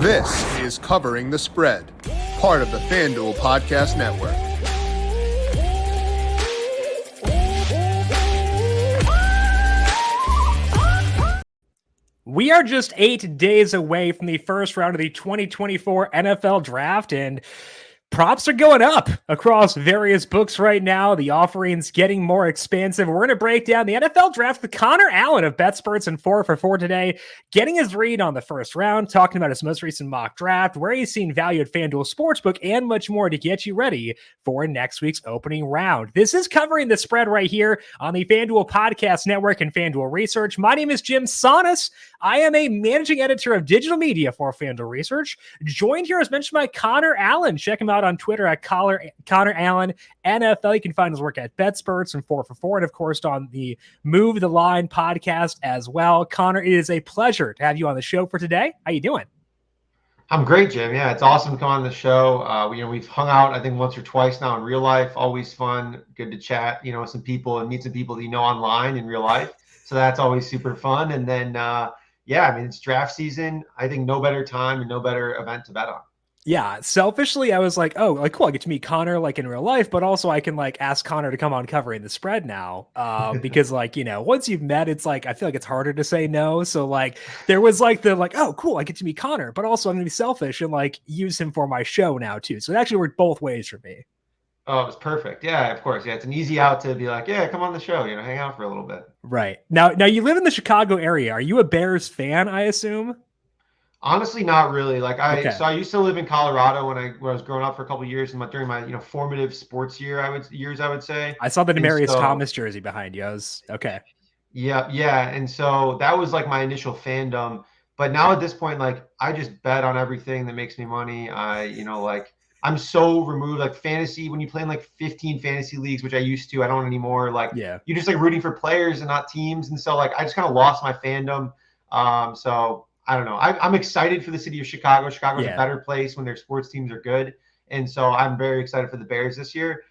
This is Covering the Spread, part of the FanDuel Podcast Network. We are just 8 days away from the first round of the 2024 NFL Draft, and props are going up across various books right now. The offerings getting more expansive. We're going to break down the NFL Draft with Connor Allen of Betsperts and 4for4 today, getting his read on the first round, talking about his most recent mock draft, where he's seen value at FanDuel Sportsbook, and much more to get you ready for next week's opening round. This is Covering the Spread right here on the FanDuel Podcast Network and FanDuel Research. My name is Jim Sonis. I am a managing editor of digital media for FanDuel Research. Joined here, as mentioned, by Connor Allen. Check him out on Twitter at Connor Allen NFL. You can find his work at Betsperts and 4for4, and of course on the Move the Line podcast as well. Connor, it is a pleasure to have you on the show for today. How you doing? I'm great, Jim. Yeah, it's awesome to come on the show. We've hung out, I think, once or twice now in real life. Always fun. Good to chat, with some people and meet some people that online in real life. So that's always super fun. And then, it's draft season. I think no better time and no better event to bet on. Yeah, selfishly, I was like, cool, I get to meet Connor in real life, but also I can ask Connor to come on Covering the Spread now, because once you've met, it's I feel like it's harder to say no. So there was oh, cool, I get to meet Connor, but also I'm gonna be selfish and use him for my show now too. So it actually worked both ways for me. Oh, it was perfect. Yeah, of course. Yeah, it's an easy out to be come on the show, hang out for a little bit. Right. Now you live in the Chicago area. Are you a Bears fan, I assume? Honestly, not really. So I used to live in Colorado when I was growing up for a couple of years, and during my formative sports I would say. I saw the Demaryius Thomas jersey behind you. I was okay. Yeah, and so that was my initial fandom. But now at this point, I just bet on everything that makes me money. I'm so removed. Fantasy, when you play in 15 fantasy leagues, which I used to, I don't anymore. You're just rooting for players and not teams, and so I just kind of lost my fandom. So I don't know. I'm excited for the city of Chicago. Chicago's a better place when their sports teams are good. And so I'm very excited for the Bears this year,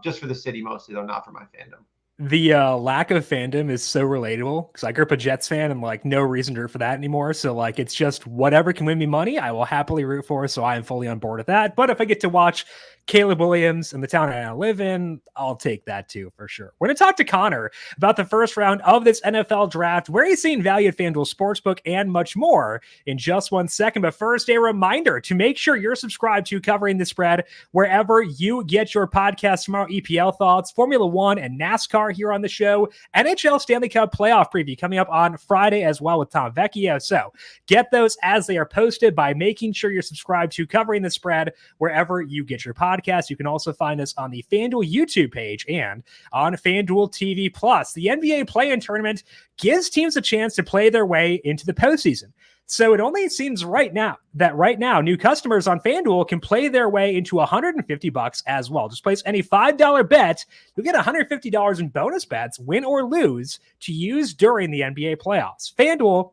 just for the city mostly, though, not for my fandom. The lack of fandom is so relatable because I grew up a Jets fan and no reason to root for that anymore. So it's just whatever can win me money, I will happily root for. So I am fully on board with that. But if I get to watch Caleb Williams in the town I live in, I'll take that too, for sure. We're going to talk to Connor about the first round of this NFL draft, where he's seen value at FanDuel Sportsbook, and much more in just 1 second. But first, a reminder to make sure you're subscribed to Covering the Spread wherever you get your podcast. Tomorrow, EPL thoughts, Formula One, and NASCAR here on the show. NHL Stanley Cup playoff preview coming up on Friday as well with Tom Vecchio. So get those as they are posted by making sure you're subscribed to Covering the Spread wherever you get your podcast. You can also find us on the FanDuel YouTube page and on FanDuel TV Plus. The NBA play-in tournament gives teams a chance to play their way into the postseason. So it only seems right now new customers on FanDuel can play their way into $150 as well. Just place any $5 bet. You'll get $150 in bonus bets, win or lose, to use during the NBA playoffs. FanDuel,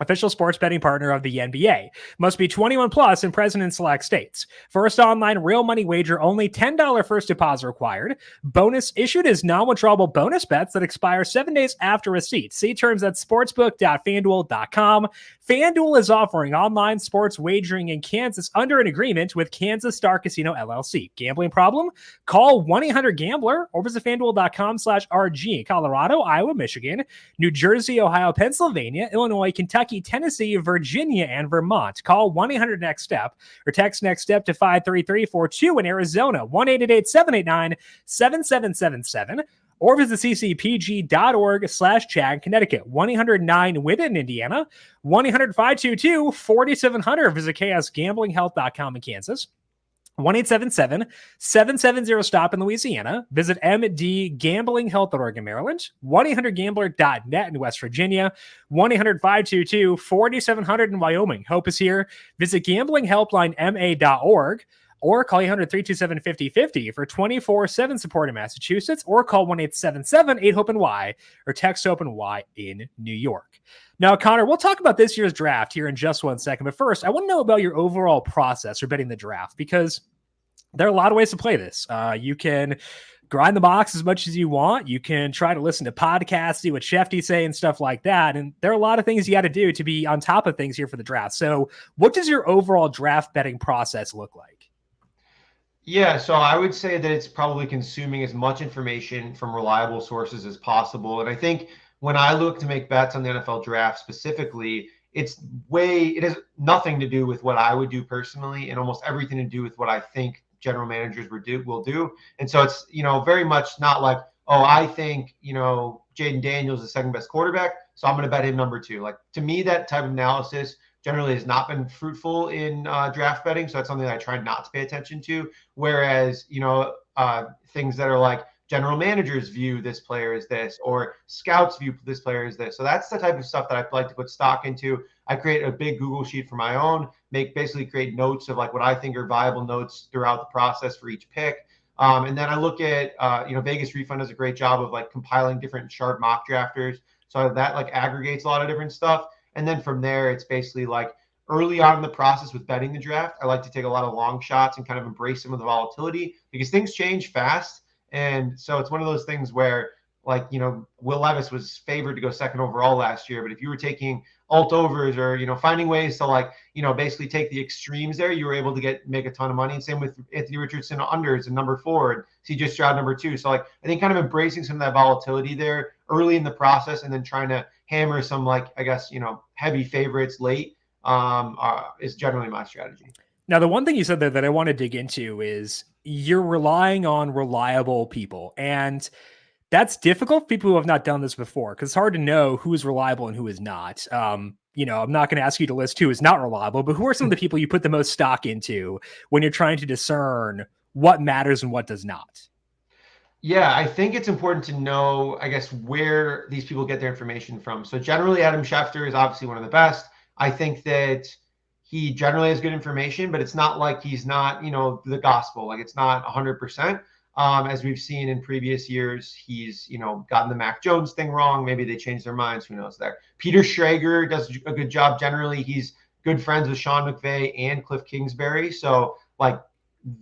official sports betting partner of the NBA. Must be 21 plus and present in select states. First online real money wager, only $10 first deposit required. Bonus issued is non-withdrawable bonus bets that expire 7 days after receipt. See terms at sportsbook.fanduel.com. FanDuel is offering online sports wagering in Kansas under an agreement with Kansas Star Casino LLC. Gambling problem? Call 1-800-GAMBLER or visit fanduel.com/RG in Colorado, Iowa, Michigan, New Jersey, Ohio, Pennsylvania, Illinois, Kentucky, Tennessee, Virginia, and Vermont. Call 1-800-NEXT-STEP or text NEXT STEP to 53342 in Arizona, 1-888-789-7777. Or visit ccpg.org/Chad, Connecticut, 1-800-9-WIN in Indiana, 1-800-522-4700. Visit chaosgamblinghealth.com in Kansas, 1-877-770-STOP in Louisiana. Visit mdgamblinghealth.org in Maryland, 1-800-GAMBLER.net in West Virginia, 1-800-522-4700 in Wyoming. Hope is here. Visit gamblinghelplinema.org. Or call 800-327-5050 for 24/7 support in Massachusetts, or call 1-877-8-HOPE-NY or text HOPE-NY in New York. Now, Connor, we'll talk about this year's draft here in just 1 second. But first, I want to know about your overall process for betting the draft, because there are a lot of ways to play this. You can grind the box as much as you want. You can try to listen to podcasts, see what Shefty say and stuff like that. And there are a lot of things you got to do to be on top of things here for the draft. So what does your overall draft betting process look like? Yeah, so I would say that it's probably consuming as much information from reliable sources as possible. And I think when I look to make bets on the NFL draft specifically, it has nothing to do with what I would do personally and almost everything to do with what I think general managers will do. And so it's, very much not like, oh, I think, Jaden Daniels is the second best quarterback, so I'm going to bet him number 2. Like, to me, that type of analysis generally has not been fruitful in draft betting. So that's something that I try not to pay attention to. Whereas, things that are like general managers view this player as this, or scouts view this player as this. So that's the type of stuff that I like to put stock into. I create a big Google sheet for my own, basically create notes of like what I think are viable notes throughout the process for each pick. And then I look at, Vegas Refund does a great job of like compiling different sharp mock drafters. So that like aggregates a lot of different stuff. And then from there, it's basically like early on in the process with betting the draft, I like to take a lot of long shots and kind of embrace some of the volatility because things change fast. And so it's one of those things where, like, Will Levis was favored to go second overall last year. But if you were taking alt overs or, finding ways to like, basically take the extremes there, you were able to make a ton of money. And same with Anthony Richardson unders and number 4 and CJ Stroud number 2. So like, I think kind of embracing some of that volatility there early in the process and then trying to hammer some like, I guess, heavy favorites late is generally my strategy. Now, the one thing you said there that I want to dig into is you're relying on reliable people. And that's difficult for people who have not done this before because it's hard to know who is reliable and who is not. I'm not going to ask you to list who is not reliable, but who are some of the people you put the most stock into when you're trying to discern what matters and what does not? Yeah, I think it's important to know, I guess, where these people get their information from. So generally, Adam Schefter is obviously one of the best. I think that he generally has good information, but it's not like he's not, the gospel. Like it's not 100%. As we've seen in previous years, he's, gotten the Mac Jones thing wrong. Maybe they changed their minds. Who knows there? Peter Schrager does a good job. Generally, he's good friends with Sean McVay and Cliff Kingsbury. So, like,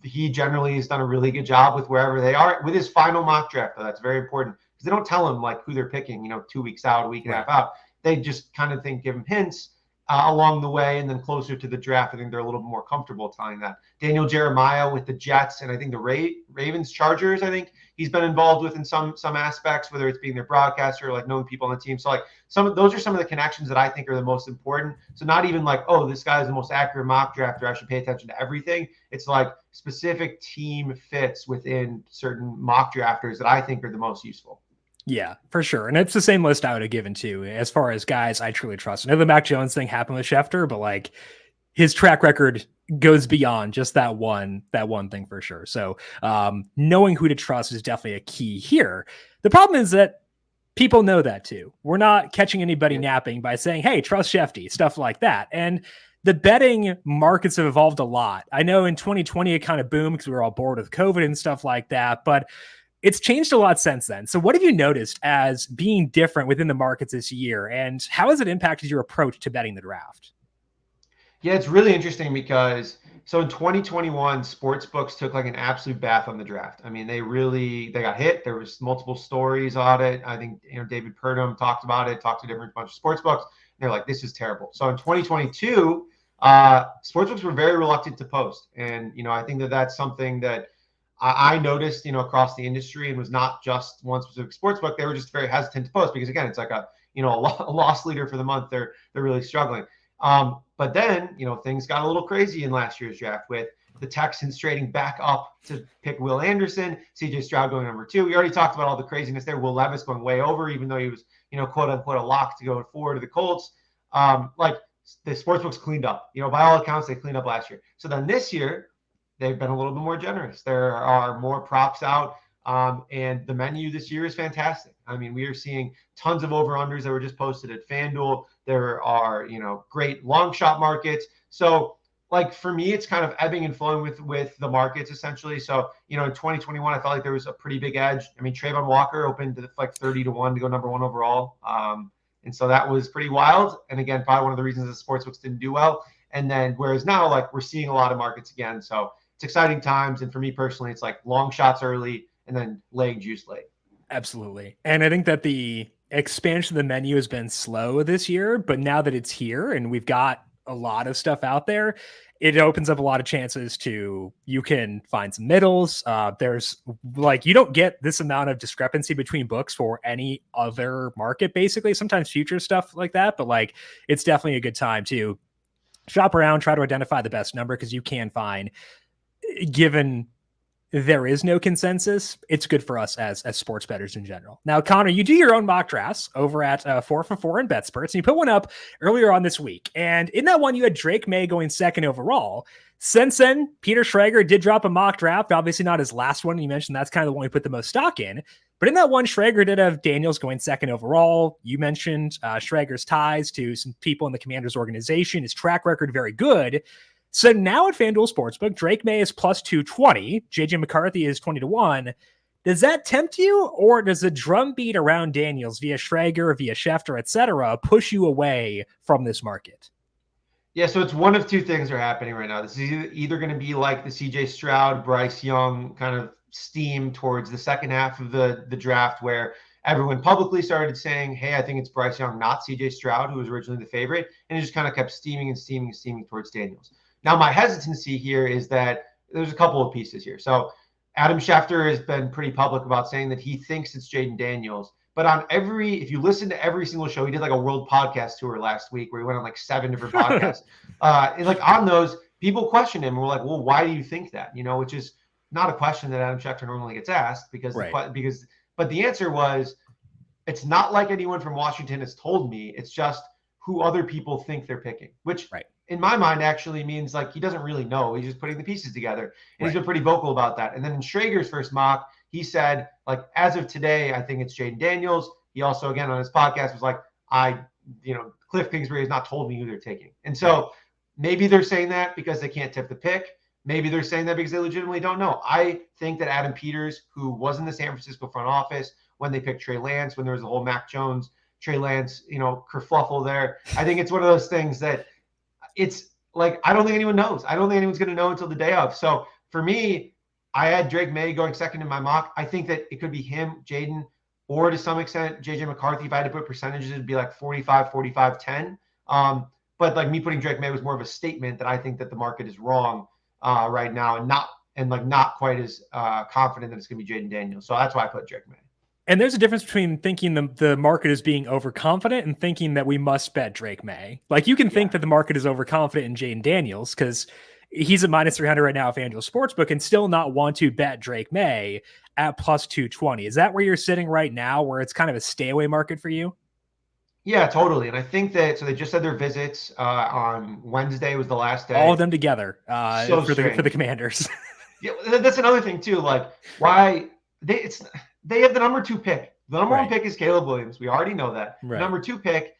he generally has done a really good job with wherever they are. With his final mock draft, though, that's very important because they don't tell him, like, who they're picking, 2 weeks out, a week and a half out. They just kind of give him hints along the way, and then closer to the draft, I think they're a little more comfortable telling that. Daniel Jeremiah with the Jets, and I think the Ravens Chargers, I think he's been involved with in some aspects, whether it's being their broadcaster or like knowing people on the team. So like those are some of the connections that I think are the most important. So not even like, oh, this guy is the most accurate mock drafter, I should pay attention to everything. It's like specific team fits within certain mock drafters that I think are the most useful. Yeah, for sure. And it's the same list I would have given too, as far as guys I truly trust. I know the Mac Jones thing happened with Schefter, but like his track record goes beyond just that one thing for sure. So knowing who to trust is definitely a key here. The problem is that people know that too. We're not catching anybody napping by saying, hey, trust Shefty, stuff like that. And the betting markets have evolved a lot. I know in 2020, it kind of boomed because we were all bored with COVID and stuff like that, but it's changed a lot since then. So what have you noticed as being different within the markets this year, and how has it impacted your approach to betting the draft? Yeah, it's really interesting because so in 2021, sportsbooks took like an absolute bath on the draft. I mean, they got hit. There was multiple stories on it. I think, David Purdom talked about it, talked to a different bunch of sportsbooks. They're like, this is terrible. So in 2022, sportsbooks were very reluctant to post. And, I think that that's something that I noticed, across the industry, and was not just one specific sportsbook. They were just very hesitant to post because, again, it's like a loss leader for the month. They're really struggling. But then, things got a little crazy in last year's draft with the Texans trading back up to pick Will Anderson, CJ Stroud going number 2. We already talked about all the craziness there. Will Levis going way over, even though he was, quote unquote, a lock to go forward to the Colts. Like the sportsbooks cleaned up. By all accounts, they cleaned up last year. So then this year, they've been a little bit more generous. There are more props out, and the menu this year is fantastic. I mean, we are seeing tons of over-unders that were just posted at FanDuel. There are, great long shot markets. So, like, for me, it's kind of ebbing and flowing with the markets, essentially. So, in 2021, I felt like there was a pretty big edge. I mean, Trayvon Walker opened to like 30-1 to go number 1 overall. And so that was pretty wild. And again, probably one of the reasons the sportsbooks didn't do well. And then, whereas now, like, we're seeing a lot of markets again. So, it's exciting times. And for me personally, it's like long shots early and then laying juice late. Absolutely. And I think that the expansion of the menu has been slow this year, but now that it's here and we've got a lot of stuff out there, it opens up a lot of chances to, you can find some middles. There's like, you don't get this amount of discrepancy between books for any other market, basically. Sometimes future stuff like that, but like, it's definitely a good time to shop around, try to identify the best number, because you can find, given there is no consensus, it's good for us as sports bettors in general. Now, Connor, you do your own mock drafts over at 4for4 in Betsperts, and you put one up earlier on this week. And in that one, you had Drake May going second overall. Since then, Peter Schrager did drop a mock draft, obviously not his last one. You mentioned that's kind of the one we put the most stock in. But in that one, Schrager did have Daniels going second overall. You mentioned Schrager's ties to some people in the Commanders organization, his track record very good. So now at FanDuel Sportsbook, Drake May is plus 220. JJ McCarthy is 20-1. Does that tempt you, or does the drumbeat around Daniels via Schrager, via Schefter, etc., push you away from this market? Yeah, so it's one of two things are happening right now. This is either going to be like the CJ Stroud, Bryce Young kind of steam towards the second half of the draft, where everyone publicly started saying, hey, I think it's Bryce Young, not CJ Stroud, who was originally the favorite. And it just kind of kept steaming towards Daniels. Now, my hesitancy here is that there's a couple of pieces here. So Adam Schefter has been pretty public about saying that he thinks it's Jaden Daniels. But if you listen to every single show, he did like a world podcast tour last week where he went on like 7 different podcasts. And like on those, people question him. And we're like, well, why do you think that? Which is not a question that Adam Schefter normally gets asked because but the answer was, it's not like anyone from Washington has told me. It's just who other people think they're picking, which in my mind actually means like he doesn't really know. He's just putting the pieces together. And he's been pretty vocal about that. And then in Schrager's first mock, he said, like, as of today, I think it's Jaden Daniels. He also, again, on his podcast was like, Cliff Kingsbury has not told me who they're taking. And so maybe they're saying that because they can't tip the pick. Maybe they're saying that because they legitimately don't know. I think that Adam Peters, who was in the San Francisco front office when they picked Trey Lance, when there was a whole Mac Jones, Trey Lance, kerfluffle there. I think it's one of those things that it's like, I don't think anyone knows. I don't think anyone's going to know until the day of. So for me, I had Drake May going second in my mock. I think that it could be him, Jaden, or to some extent, JJ McCarthy. If I had to put percentages, it'd be like 45, 10. But like me putting Drake May was more of a statement that I think that the market is wrong right now and not quite as confident that it's going to be Jaden Daniels. So that's why I put Drake May. And there's a difference between thinking the market is being overconfident and thinking that we must bet Drake May. Like you can think that the market is overconfident in Jaden Daniels because he's at minus 300 right now at FanDuel Sportsbook and still not want to bet Drake May at plus 220. Is that where you're sitting right now, where it's kind of a stay away market for you? Yeah, totally. And I think that, so they just had their visits on Wednesday was the last day. All of them together for the Commanders. Yeah, that's another thing too. Like why they have the number 2 pick. The number 1 pick is Caleb Williams. We already know that. Right. Number 2 pick,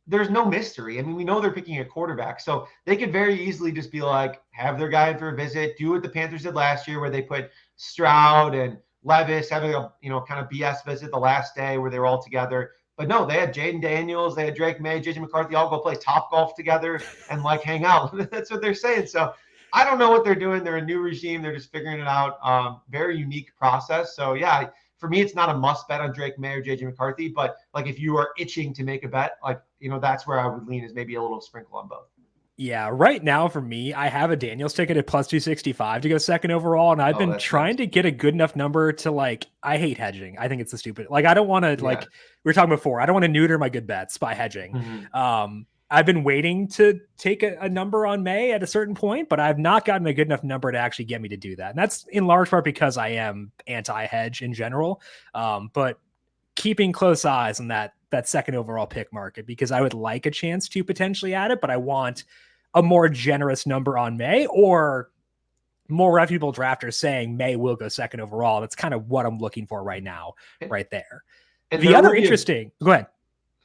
there's no mystery. I mean, we know they're picking a quarterback, so they could very easily just be like, have their guy in for a visit, do what the Panthers did last year, where they put Stroud and Levis having a kind of BS visit the last day where they were all together. But no, they had Jaden Daniels, they had Drake May, JJ McCarthy all go play top golf together and like hang out. That's what they're saying. So I don't know what they're doing. They're a new regime. They're just figuring it out. Very unique process. So yeah, for me, it's not a must bet on Drake May or JJ McCarthy, but like if you are itching to make a bet, like, that's where I would lean, is maybe a little sprinkle on both. Yeah, right now for me, I have a Daniels ticket at plus 265 to go second overall, and I've been trying to get a good enough number to like, I hate hedging. I think it's the stupid. Like, I don't want to like we were talking before. I don't want to neuter my good bets by hedging. Mm-hmm. I've been waiting to take a number on May at a certain point, but I've not gotten a good enough number to actually get me to do that. And that's in large part because I am anti-hedge in general. But keeping close eyes on that second overall pick market, because I would like a chance to potentially add it, but I want a more generous number on May, or more reputable drafters saying May will go second overall. That's kind of what I'm looking for right now, right there. And the other interesting, go ahead.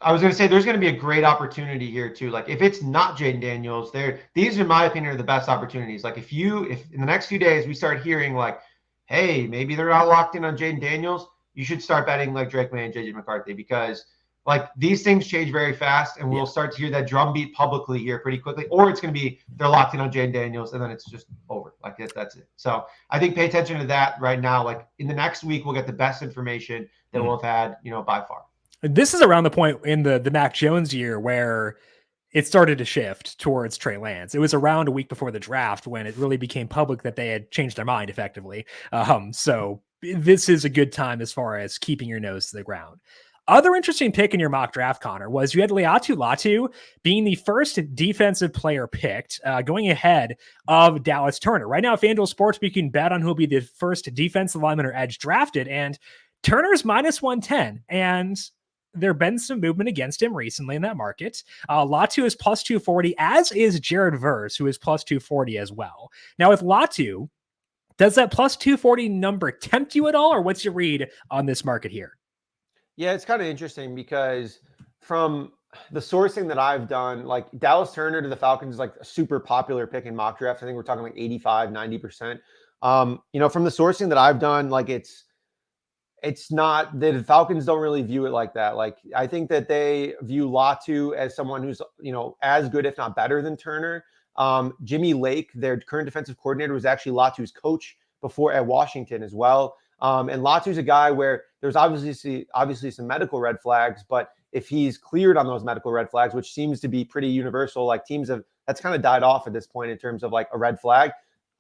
I was going to say, there's going to be a great opportunity here too. Like if it's not Jaden Daniels, these in my opinion are the best opportunities. Like if in the next few days we start hearing like, hey, maybe they're not locked in on Jaden Daniels, you should start betting like Drake May and JJ McCarthy, because like these things change very fast, and we'll start to hear that drumbeat publicly here pretty quickly, or it's going to be they're locked in on Jaden Daniels, and then it's just over. Like that's it. So I think pay attention to that right now. Like in the next week, we'll get the best information that we'll have had, by far. This is around the point in the Mac Jones year where it started to shift towards Trey Lance. It was around a week before the draft when it really became public that they had changed their mind effectively. So this is a good time as far as keeping your nose to the ground. Other interesting pick in your mock draft, Connor, was you had Latu Latu being the first defensive player picked, going ahead of Dallas Turner. Right now, FanDuel Sportsbook, you can bet on who will be the first defensive lineman or edge drafted, and Turner's minus 110. And there been some movement against him recently in that market. Latu is plus 240, as is Jared Verse, who is plus 240 as well. Now with Latu, does that plus 240 number tempt you at all, or what's your read on this market here? Yeah, it's kind of interesting because from the sourcing that I've done, like Dallas Turner to the Falcons is like a super popular pick in mock drafts. I think we're talking like 85, 90%. From the sourcing that I've done, like it's not the Falcons don't really view it like that. Like I think that they view Latu as someone who's, as good, if not better than Turner. Jimmy Lake, their current defensive coordinator, was actually Latu's coach before at Washington as well. And Latu's a guy where there's obviously some medical red flags, but if he's cleared on those medical red flags, which seems to be pretty universal, like that's kind of died off at this point in terms of like a red flag.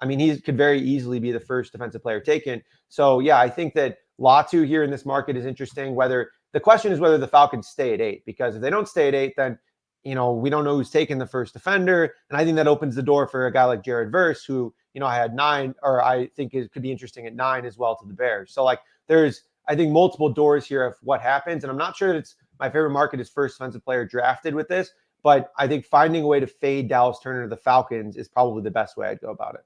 I mean, he could very easily be the first defensive player taken. So yeah, I think that Latu here in this market is interesting. The question is whether the Falcons stay at 8, because if they don't stay at 8, then, we don't know who's taking the first defender. And I think that opens the door for a guy like Jared Verse, who, I had 9, or I think it could be interesting at 9 as well to the Bears. So like there's, I think, multiple doors here of what happens. And I'm not sure that it's my favorite market is first defensive player drafted with this, but I think finding a way to fade Dallas Turner to the Falcons is probably the best way I'd go about it.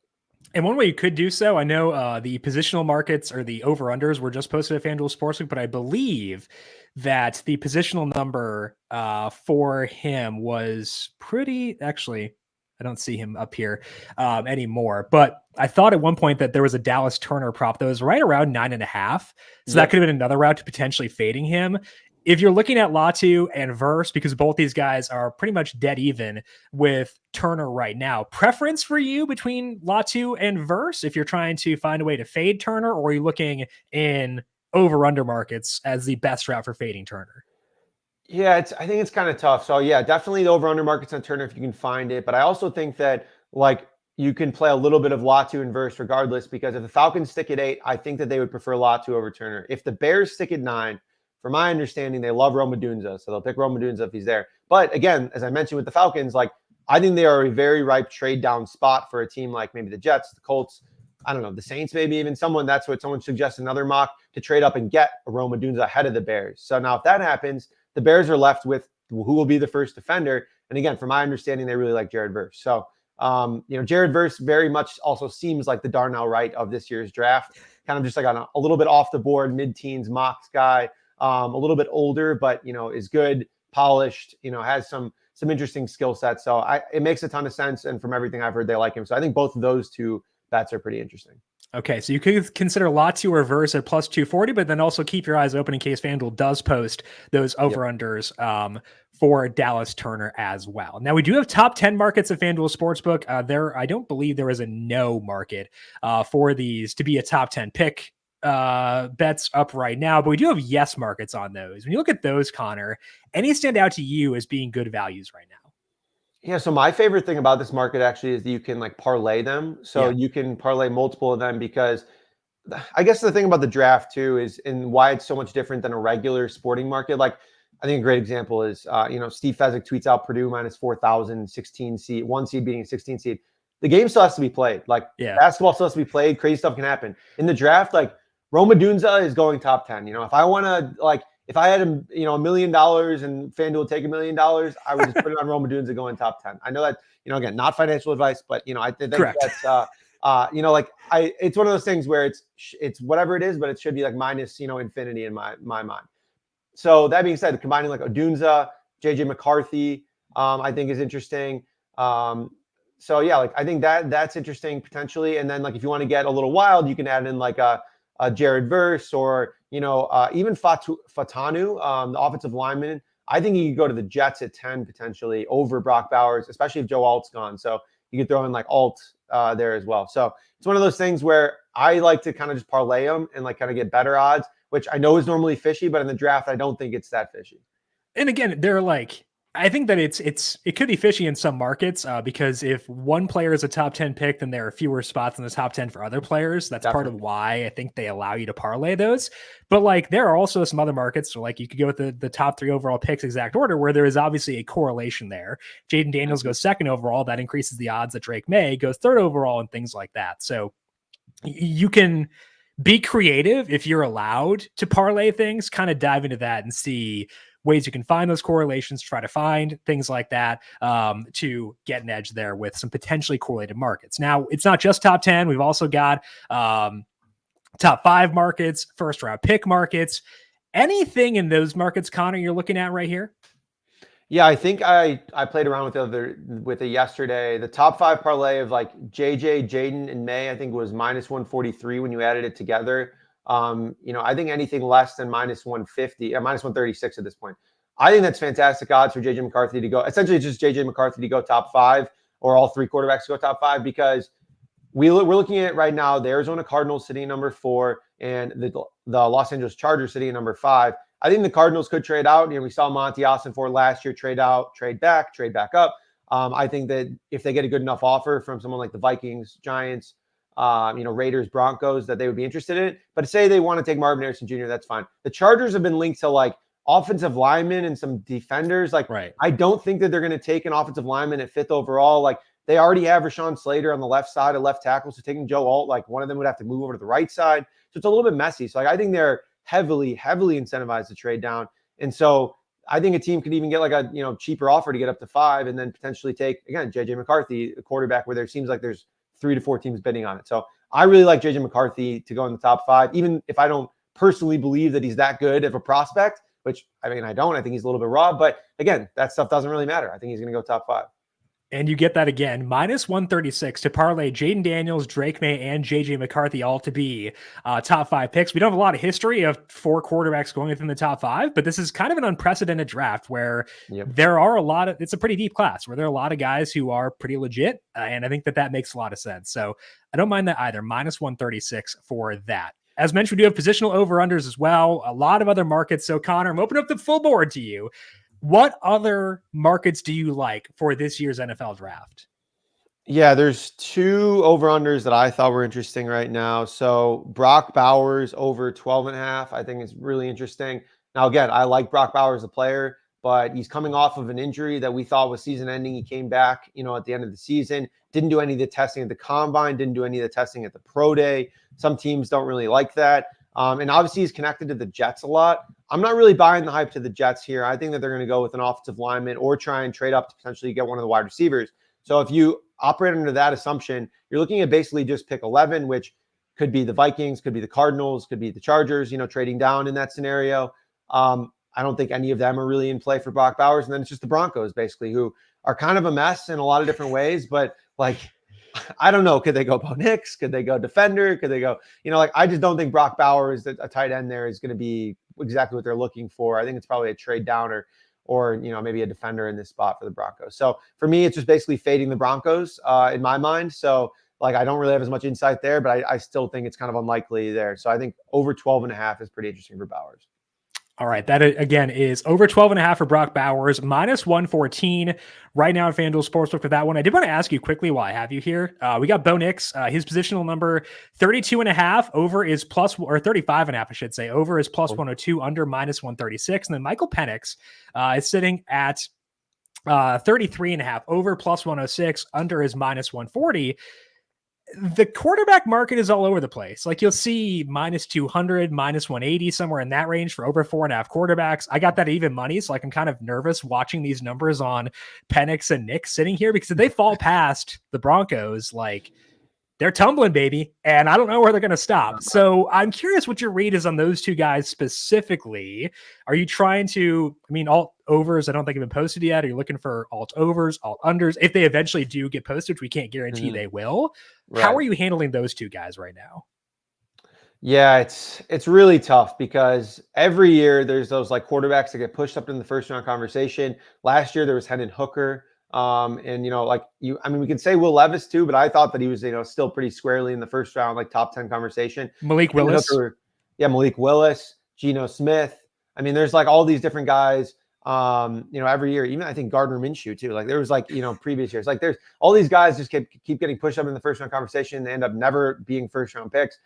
And one way you could do so, I know the positional markets or the over-unders were just posted at FanDuel Sportsbook, but I believe that the positional number for him was actually, I don't see him up here anymore, but I thought at one point that there was a Dallas Turner prop that was right around 9.5. So that could have been another route to potentially fading him. If you're looking at Latu and Verse, because both these guys are pretty much dead even with Turner right now, preference for you between Latu and Verse if you're trying to find a way to fade Turner, or are you looking in over-under markets as the best route for fading Turner? Yeah, I think it's kind of tough. So yeah, definitely the over-under markets on Turner if you can find it. But I also think that like you can play a little bit of Latu and Verse regardless, because if the Falcons stick at 8, I think that they would prefer Latu over Turner. If the Bears stick at 9, from my understanding, they love Rome Odunze, so they'll pick Rome Odunze if he's there. But again, as I mentioned with the Falcons, like I think they are a very ripe trade down spot for a team like maybe the Jets, the Colts, I don't know, the Saints, maybe even someone. That's what someone suggests another mock to trade up and get a Rome Odunze ahead of the Bears. So now if that happens, the Bears are left with who will be the first defender. And again, from my understanding, they really like Jared Verse. So, Jared Verse very much also seems like the Darnell Wright of this year's draft, kind of just like on a little bit off the board, mid-teens mocks guy. A little bit older, but is good, polished, has some interesting skill sets. So it makes a ton of sense. And from everything I've heard, they like him. So I think both of those two bets are pretty interesting. Okay, so you could consider Latu or Verse at plus 240, but then also keep your eyes open in case FanDuel does post those over-unders for Dallas Turner as well. Now, we do have top 10 markets at FanDuel Sportsbook. I don't believe there is a no market for these to be a top 10 pick bets up right now, but we do have yes markets on those. When you look at those, Connor, any stand out to you as being good values right now? Yeah, so my favorite thing about this market actually is that you can like parlay them. So you can parlay multiple of them, because I guess the thing about the draft too is, and why it's so much different than a regular sporting market. Like I think a great example is, Steve Fezzik tweets out Purdue minus 4,000, 16 seed, 1 seed beating a 16 seed. The game still has to be played. Like basketball still has to be played. Crazy stuff can happen in the draft. Like Rome Odunze is going top 10. If I want to, if I had $1 million and FanDuel would take $1 million, I would just put it on Rome Odunze going top 10. I know that, again, not financial advice, but I think that's it's one of those things where it's whatever it is, but it should be like minus infinity in my mind. So that being said, combining like Odunze, JJ McCarthy, I think is interesting. So yeah, like I think that's interesting potentially. And then like if you want to get a little wild, you can add in like a Jared Verse or even Fatanu, the offensive lineman I think he could go to the Jets at 10 potentially over Brock Bowers, especially if Joe Alt's gone. So you could throw in like Alt there as well. So it's one of those things where I like to kind of just parlay them and like kind of get better odds, which I know is normally fishy, but in the draft, I don't think it's that fishy. And again, they're like, I think that it could be fishy in some markets because if one player is a top 10 pick, then there are fewer spots in the top 10 for other players. That's part of why I think they allow you to parlay those. But like, there are also some other markets, so like you could go with the top 3 overall picks exact order, where there is obviously a correlation there. Jaden Daniels goes 2nd overall. That increases the odds that Drake May goes 3rd overall and things like that. So you can be creative if you're allowed to parlay things, kind of dive into that and see ways you can find those correlations, try to find things like that to get an edge there with some potentially correlated markets. Now, it's not just top 10. We've also got top 5 markets, first round pick markets. Anything in those markets, Connor, you're looking at right here? Yeah, I think I played around with it yesterday. The top 5 parlay of like JJ, Jaden, and May, I think was minus 143 when you added it together. I think anything less than minus 150, minus 136 at this point. I think that's fantastic odds for JJ McCarthy to go. Essentially, just JJ McCarthy to go top 5 or all 3 quarterbacks to go top 5 because we're looking at right now the Arizona Cardinals sitting at number 4 and the Los Angeles Chargers sitting at number 5. I think the Cardinals could trade out. We saw Monty Ossenfort last year trade out, trade back up. I think that if they get a good enough offer from someone like the Vikings, Giants, Raiders, Broncos, that they would be interested in it. But say they want to take Marvin Harrison Jr., that's fine. The Chargers have been linked to like offensive linemen and some defenders. Like, right. I don't think that they're going to take an offensive lineman at 5th overall. Like, they already have Rashawn Slater on the left side of left tackle. So taking Joe Alt, like one of them would have to move over to the right side. So it's a little bit messy. So like, I think they're heavily incentivized to trade down. And so I think a team could even get like a cheaper offer to get up to 5 and then potentially take, again, JJ McCarthy, a quarterback where there seems like there's 3 to 4 teams bidding on it. So I really like JJ McCarthy to go in the top 5, even if I don't personally believe that he's that good of a prospect, which I don't. I think he's a little bit raw, but again, that stuff doesn't really matter. I think he's going to go top 5. And you get that again, minus 136 to parlay Jaden Daniels, Drake May, and JJ McCarthy all to be top 5 picks. We don't have a lot of history of 4 quarterbacks going within the top 5, but this is kind of an unprecedented draft where there are it's a pretty deep class where there are a lot of guys who are pretty legit. And I think that makes a lot of sense. So I don't mind that either. Minus 136 for that. As mentioned, we do have positional over-unders as well. A lot of other markets. So Connor, I'm opening up the full board to you. What other markets do you like for this year's NFL draft? Yeah, there's 2 over-unders that I thought were interesting right now. So Brock Bowers over 12.5, I think is really interesting. Now, again, I like Brock Bowers as a player, but he's coming off of an injury that we thought was season ending. He came back, at the end of the season, didn't do any of the testing at the combine, didn't do any of the testing at the pro day. Some teams don't really like that. And obviously he's connected to the Jets a lot. I'm not really buying the hype to the Jets here. I think that they're going to go with an offensive lineman or try and trade up to potentially get one of the wide receivers. So if you operate under that assumption, you're looking at basically just pick 11, which could be the Vikings, could be the Cardinals, could be the Chargers, trading down in that scenario. I don't think any of them are really in play for Brock Bowers. And then it's just the Broncos basically, who are kind of a mess in a lot of different ways, but like, I don't know. Could they go Bo Nix? Could they go defender? Could they go, I just don't think Brock Bowers, a tight end there, is going to be exactly what they're looking for. I think it's probably a trade down or maybe a defender in this spot for the Broncos. So for me, it's just basically fading the Broncos in my mind. So like, I don't really have as much insight there, but I still think it's kind of unlikely there. So I think over 12.5 is pretty interesting for Bowers. All right. That again is over 12.5 for Brock Bowers, minus 114 right now at FanDuel Sportsbook for that one. I did want to ask you quickly while I have you here. We got Bo Nix, his positional number 32.5, over is plus, or 35.5, I should say. Over is plus 102, under minus 136. And then Michael Penix is sitting at 33.5, over plus 106, under is minus 140. The quarterback market is all over the place. Like you'll see minus 200, minus 180, somewhere in that range for over 4.5 quarterbacks. I got that even money. So like I'm kind of nervous watching these numbers on Penix and Nick sitting here because if they fall past the Broncos, like they're tumbling, baby. And I don't know where they're going to stop. So I'm curious what your read is on those 2 guys specifically. Are you trying to, alt overs, I don't think have been posted yet. Are you looking for alt overs, alt unders? If they eventually do get posted, which we can't guarantee they will. Right. How are you handling those 2 guys right now? Yeah, it's really tough because every year there's those like quarterbacks that get pushed up in the first round conversation. Last year there was Hendon Hooker. And we can say Will Levis too, but I thought that he was, still pretty squarely in the first round, like top 10 conversation. Malik Willis. Malik Willis, Geno Smith. I mean, there's like all these different guys, every year, even I think Gardner Minshew too. Like there was like, previous years, like there's all these guys just keep getting pushed up in the first round conversation. They end up never being first round picks.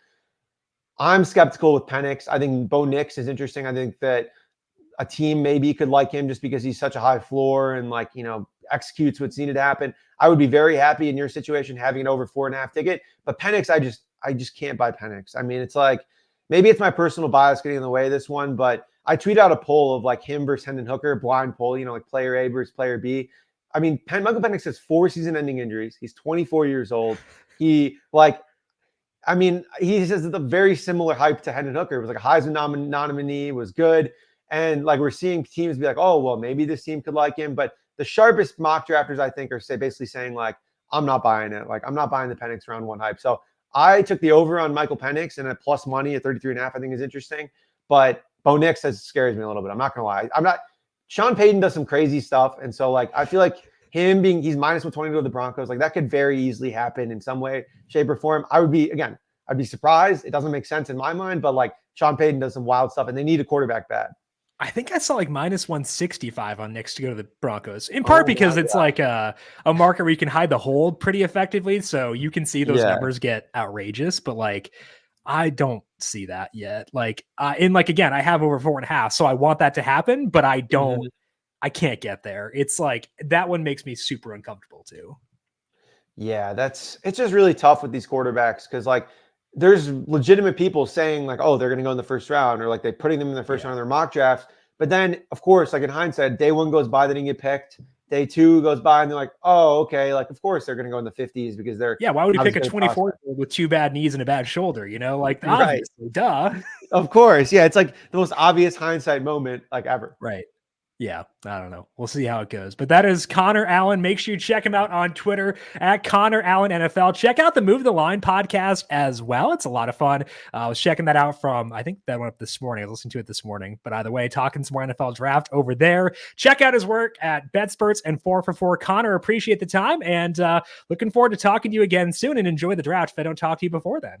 I'm skeptical with Penix. I think Bo Nix is interesting. I think that a team maybe could like him just because he's such a high floor and executes what's needed to happen. I would be very happy in your situation having an over 4.5 ticket, but Penix, I just can't buy Penix. I mean, it's like, maybe it's my personal bias getting in the way of this one, but I tweet out a poll of like him versus Hendon Hooker, blind poll, like player A versus player B. I mean, Michael Penix has 4 season-ending injuries. He's 24 years old. He says the very similar hype to Hendon Hooker. It was like a Heisman nominee, was good. And like we're seeing teams be like, oh, well, maybe this team could like him. But the sharpest mock drafters, I think, are basically saying like, I'm not buying it. Like, I'm not buying the Penix round 1 hype. So I took the over on Michael Penix, and at plus money at 33.5, I think is interesting. But Bo Nix scares me a little bit. I'm not going to lie. Sean Payton does some crazy stuff. And so like, I feel like he's minus 120 to the Broncos. Like that could very easily happen in some way, shape, or form. I'd be surprised. It doesn't make sense in my mind, but like Sean Payton does some wild stuff and they need a quarterback bad. I think I saw like minus 165 on Knicks to go to the Broncos, in part because it's like a market where you can hide the hold pretty effectively. So you can see those numbers get outrageous, but like, I don't see that yet. Like, again, I have over 4.5, so I want that to happen, but I don't, I can't get there. It's like, that one makes me super uncomfortable too. Yeah, it's just really tough with these quarterbacks because like, there's legitimate people saying like, oh, they're going to go in the first round, or like they're putting them in the first round of their mock drafts. But then, of course, like in hindsight, day 1 goes by, they didn't get picked. Day 2 goes by, and they're like, oh, okay. Like, of course, they're going to go in the 50s because they're. Yeah, why would you pick a 24-year-old with 2 bad knees and a bad shoulder? Like, obviously, duh. Of course. Yeah, it's like the most obvious hindsight moment like ever. Right. Yeah, I don't know. We'll see how it goes. But that is Connor Allen. Make sure you check him out on Twitter at Connor Allen NFL. Check out the Move the Line podcast as well. It's a lot of fun. I was checking that out I think that went up this morning. I was listening to it this morning. But either way, talking some more NFL draft over there. Check out his work at Betsperts and 4for4. Connor, appreciate the time. And looking forward to talking to you again soon, and enjoy the draft if I don't talk to you before then.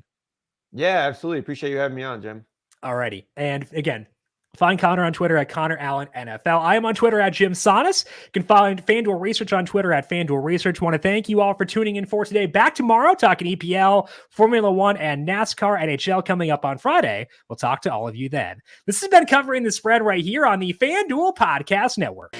Yeah, absolutely. Appreciate you having me on, Jim. Alrighty. And again, find Connor on Twitter at Connor Allen NFL. I am on Twitter at Jim Sonis. You can find FanDuel Research on Twitter at FanDuel Research. Want to thank you all for tuning in for today. Back tomorrow, talking EPL, Formula One, and NASCAR NHL coming up on Friday. We'll talk to all of you then. This has been Covering the Spread right here on the FanDuel Podcast Network.